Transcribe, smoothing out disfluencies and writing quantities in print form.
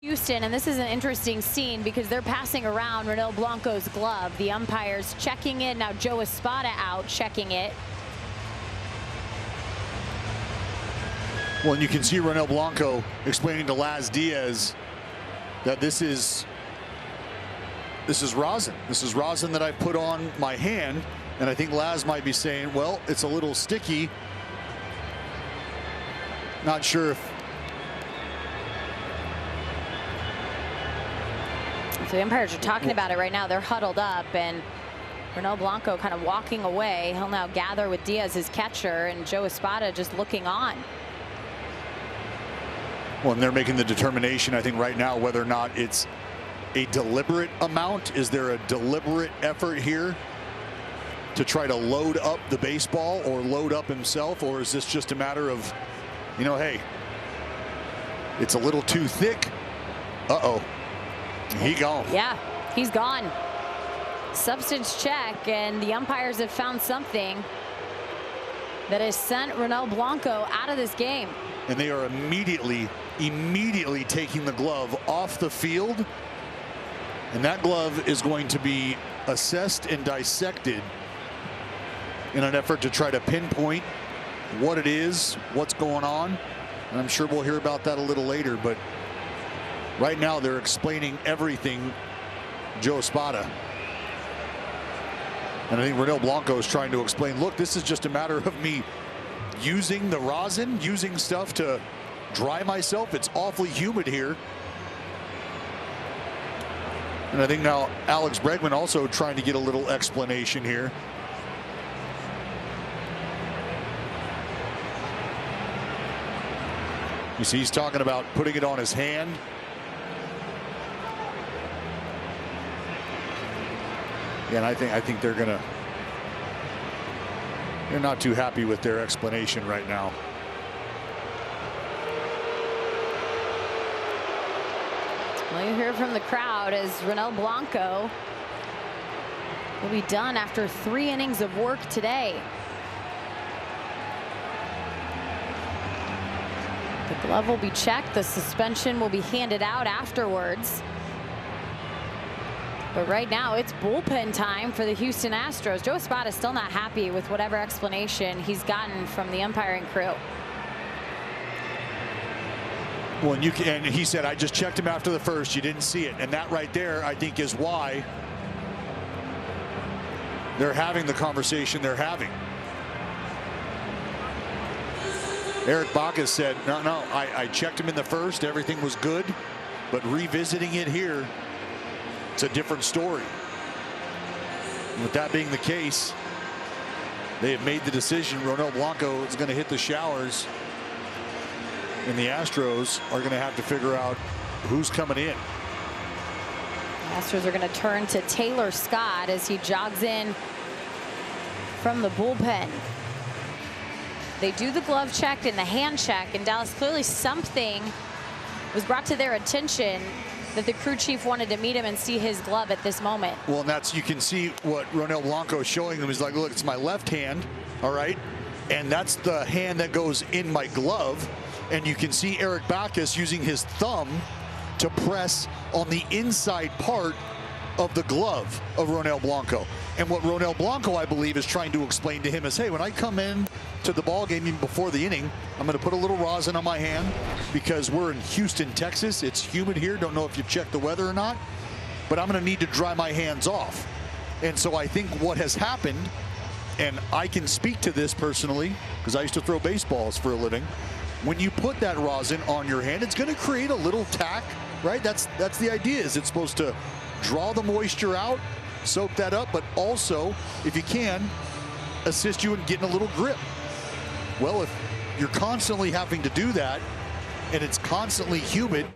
Houston, and this is an interesting scene because they're passing around Ronel Blanco's glove. The umpires checking it. Now Joe Espada out checking it. Well, and you can see Ronel Blanco explaining to Laz Diaz that this is rosin. This is rosin that I put on my hand, and I think Laz might be saying, well, it's a little sticky. Not sure if. So the umpires are talking about it right now. They're huddled up, and Ronel Blanco kind of walking away. He'll now gather with Diaz, his catcher, and Joe Espada just looking on. Well, and they're making the determination, I think, right now, whether or not it's a deliberate amount. Is there a deliberate effort here to try to load up the baseball or load up himself? Or is this just a matter of, you know, hey, it's a little too thick. Uh-oh. He gone. Yeah, he's gone. Substance check, and the umpires have found something that has sent Ronel Blanco out of this game. And they are immediately taking the glove off the field. And that glove is going to be assessed and dissected in an effort to try to pinpoint what it is, what's going on. And I'm sure we'll hear about that a little later, but right now they're explaining everything Joe Espada. And I think Ronel Blanco is trying to explain, look, this is just a matter of me using the rosin, using stuff to dry myself. It's awfully humid here. And I think now Alex Bregman also trying to get a little explanation here. You see, he's talking about putting it on his hand. Yeah, and I think they're not too happy with their explanation right now. Well, you hear from the crowd as Ronel Blanco will be done after 3 innings of work today. The glove will be checked. The suspension will be handed out afterwards. But right now, it's bullpen time for the Houston Astros. Joe Espada is still not happy with whatever explanation he's gotten from the umpiring crew. Well, and he said, I just checked him after the first. You didn't see it. And that right there, I think, is why they're having the conversation they're having. Eric Bacchus said, no, I checked him in the first. Everything was good. But revisiting it here, it's a different story. And with that being the case, they have made the decision. Ronel Blanco is going to hit the showers, and the Astros are going to have to figure out who's coming in. The Astros are going to turn to Taylor Scott as he jogs in from the bullpen. They do the glove check and the hand check, and Dallas, clearly something was brought to their attention that the crew chief wanted to meet him and see his glove at this moment. Well, and that's, you can see what Ronel Blanco is showing them. He's like, look, it's my left hand, all right? And that's the hand that goes in my glove. And you can see Eric Bacchus using his thumb to press on the inside part of the glove of Ronel Blanco. And what Ronel Blanco, I believe, is trying to explain to him is, hey, when I come in to the ball game even before the inning, I'm going to put a little rosin on my hand because we're in Houston, Texas. It's humid here. Don't know if you've checked the weather or not, but I'm going to need to dry my hands off. And so I think what has happened, and I can speak to this personally because I used to throw baseballs for a living. When you put that rosin on your hand, it's going to create a little tack, right? That's the idea. Is it's supposed to draw the moisture out, soak that up, but also, if you can, assist you in getting a little grip. Well, if you're constantly having to do that and it's constantly humid,